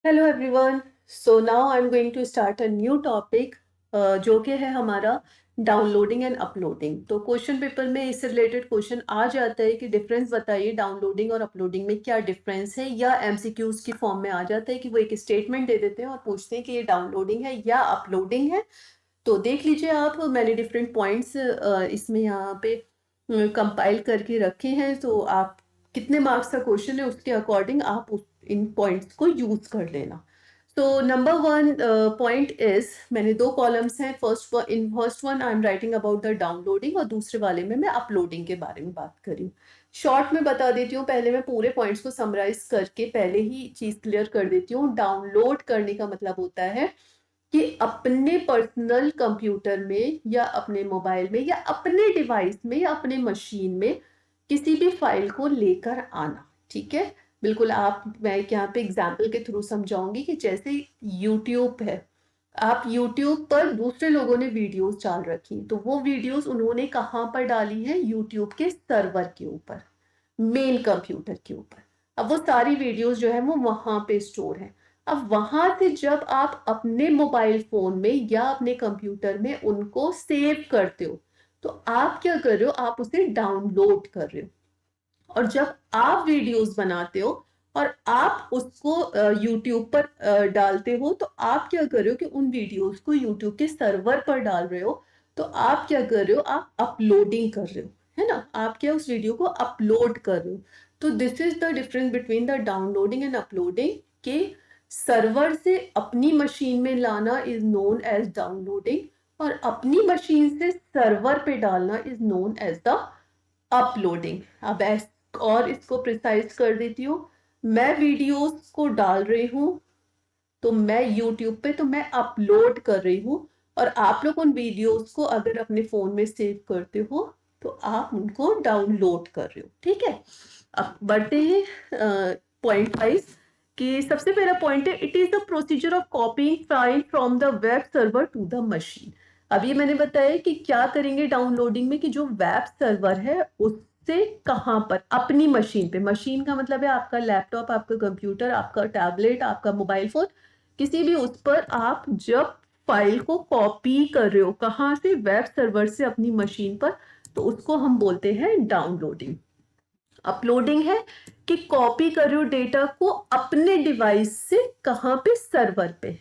Hello everyone. So now I am going to start a new topic जो कि है हमारा डाउनलोडिंग एंड अपलोडिंग। तो क्वेश्चन पेपर में इससे रिलेटेड क्वेश्चन आ जाता है कि डिफरेंस बताइए डाउनलोडिंग और अपलोडिंग में क्या डिफरेंस है, या एमसीक्यूज की फॉर्म में आ जाता है कि वो एक स्टेटमेंट दे देते हैं और पूछते हैं कि ये डाउनलोडिंग है या अपलोडिंग है। तो देख लीजिए आप, मैंने डिफरेंट पॉइंट्स इसमें यहाँ पे कंपाइल करके रखे हैं। तो आप कितने मार्क्स का क्वेश्चन है उसके अकॉर्डिंग आप इन पॉइंट्स को यूज कर लेना। तो नंबर वन पॉइंट इज, मैंने दो कॉलम्स हैं। First one I am writing about the downloading और दूसरे वाले में मैं अपलोडिंग के बारे में बात कर रही हूँ। शॉर्ट में बता देती हूँ, पहले मैं पूरे पॉइंट्स को समराइज करके पहले ही चीज क्लियर कर देती हूँ। डाउनलोड करने का मतलब होता है कि अपने पर्सनल कंप्यूटर में या अपने मोबाइल में या अपने डिवाइस में या अपने मशीन में किसी भी फाइल को लेकर आना। ठीक है, बिल्कुल। मैं यहाँ पे एग्जाम्पल के थ्रू समझाऊंगी कि जैसे यूट्यूब है, आप यूट्यूब पर दूसरे लोगों ने वीडियोस डाल रखी, तो वो वीडियोस उन्होंने कहाँ पर डाली है? यूट्यूब के सर्वर के ऊपर, मेन कंप्यूटर के ऊपर। अब वो सारी वीडियोस जो है वो वहां पे स्टोर है। अब वहां से जब आप अपने मोबाइल फोन में या अपने कंप्यूटर में उनको सेव करते हो, तो आप क्या कर रहे हो? आप उसे डाउनलोड कर रहे हो। और जब आप वीडियोस बनाते हो और आप उसको यूट्यूब पर डालते हो, तो आप क्या कर रहे हो कि उन वीडियोस को यूट्यूब के सर्वर पर डाल रहे हो। तो आप क्या कर रहे हो? आप अपलोडिंग कर रहे हो, है ना? आप क्या उस वीडियो को अपलोड कर रहे हो। तो this is the difference between the downloading and uploading. के सर्वर से अपनी मशीन में लाना इज नोन एज डाउनलोडिंग, और अपनी मशीन से सर्वर पे डालना is known as the uploading. अब और इसको प्रिसाइज कर देती हूँ। मैं वीडियोस को डाल रही हूँ, तो मैं यूट्यूब पे तो मैं अपलोड कर रही हूँ। और आप लोग उन वीडियोस को अगर अपने फोन में सेव करते हो, तो आप उनको डाउनलोड कर रहे हो। ठीक है, अब बढ़ते हैं पॉइंट वाइज। कि सबसे पहला पॉइंट है, it is the procedure of copying file from the web server to the machine. अब ये मैंने बताया कि क्या करेंगे डाउनलोडिंग में, कि जो वेब सर्वर है उससे कहाँ पर? अपनी मशीन पे। मशीन का मतलब है आपका लैपटॉप, आपका कंप्यूटर, आपका टैबलेट, आपका मोबाइल फोन, किसी भी उस पर आप जब फाइल को कॉपी कर रहे हो, कहाँ से? वेब सर्वर से अपनी मशीन पर, तो उसको हम बोलते हैं डाउनलोडिंग। अपलोडिंग है कि कॉपी कर रहे हो डेटा को अपने डिवाइस से, कहाँ पे? सर्वर पे।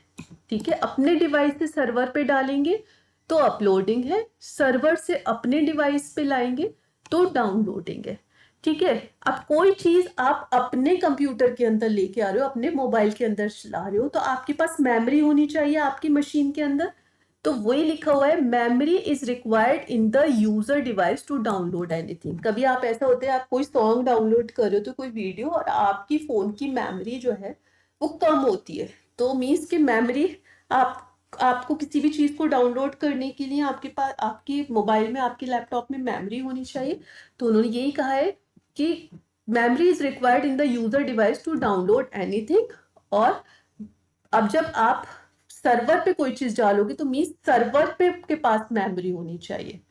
ठीक है, अपने डिवाइस से सर्वर पे डालेंगे तो अपलोडिंग है, सर्वर से अपने डिवाइस पे लाएंगे तो डाउनलोडिंग है। ठीक है, अब कोई चीज आप अपने कंप्यूटर के अंदर लेके आ रहे हो, अपने मोबाइल के अंदर चला रहे हो, तो आपके पास मेमोरी होनी चाहिए आपकी मशीन के अंदर। तो वही लिखा हुआ है, memory is required in the user device to download anything. कभी आप ऐसा होता है, आप कोई सॉन्ग डाउनलोड कर रहे हो तो कोई वीडियो, और आपकी फोन की मेमोरी जो है वो कम होती है, तो मीन्स की मेमोरी, आप आपको किसी भी चीज को डाउनलोड करने के लिए आपके पास, आपके मोबाइल में, आपके लैपटॉप में मेमोरी होनी चाहिए। तो उन्होंने यही कहा है कि memory is required in the user device to download anything. और अब जब आप सर्वर पे कोई चीज डालोगे, तो मीन सर्वर पे के पास मेमोरी होनी चाहिए,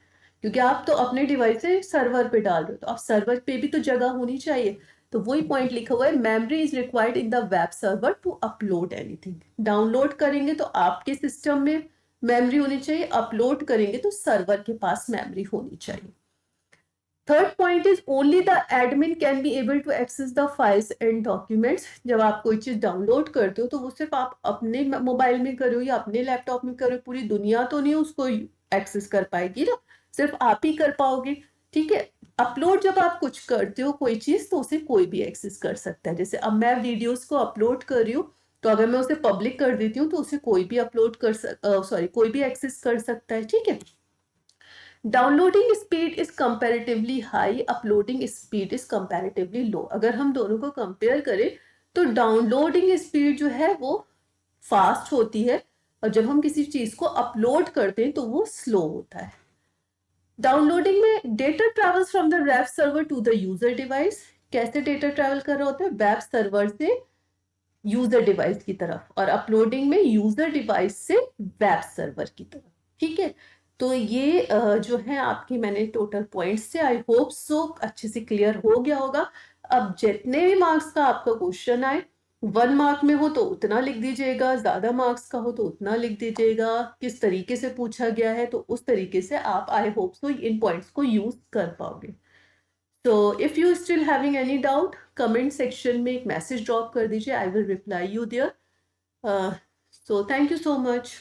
क्योंकि आप तो अपने डिवाइस से सर्वर पे डाल रहे हो, तो आप सर्वर पे भी तो जगह होनी चाहिए। तो वही पॉइंट लिखा हुआ है, memory is required in the web server to upload anything. Download करेंगे तो आपके सिस्टम में मेमोरी होनी चाहिए, अपलोड करेंगे तो सर्वर के पास मेमोरी होनी चाहिए। Third point is, only the admin can be able to access the files and documents. जब आप कोई चीज डाउनलोड करते हो, तो वो सिर्फ आप अपने मोबाइल में करो या अपने लैपटॉप में करो, पूरी दुनिया तो नहीं उसको एक्सेस कर पाएगी ना, सिर्फ आप ही कर पाओगे। ठीक है, अपलोड जब आप कुछ करते हो कोई चीज, तो उसे कोई भी एक्सेस कर सकता है। जैसे अब मैं वीडियोस को अपलोड कर रही हूँ, तो अगर मैं उसे पब्लिक कर देती हूँ, तो उसे कोई भी अपलोड कर कोई भी एक्सेस कर सकता है। ठीक है, downloading speed is comparatively high, uploading speed is comparatively low. अगर हम दोनों को कंपेयर करें, तो डाउनलोडिंग स्पीड जो है वो फास्ट होती है, और जब हम किसी चीज को अपलोड करते हैं तो वो स्लो होता है। डाउनलोडिंग में data travels from the web server to the user device. कैसे डेटा ट्रेवल कर रहा होता है? वेब सर्वर से यूजर डिवाइस की तरफ, और अपलोडिंग में यूजर डिवाइस से वेब सर्वर की तरफ। ठीक है, तो ये जो है आपकी मैंने टोटल पॉइंट्स से, आई होप सो अच्छे से क्लियर हो गया होगा। अब जितने भी मार्क्स का आपका क्वेश्चन आए, 1 मार्क में हो तो उतना लिख दीजिएगा, ज़्यादा मार्क्स का हो तो उतना लिख दीजिएगा। किस तरीके से पूछा गया है तो उस तरीके से आप आई होप सो इन पॉइंट्स को यूज़ कर पाओगे। तो if you still having any doubt comment section में एक मैसेज ड्रॉप कर दीजिए, I will reply you there. So thank you so much.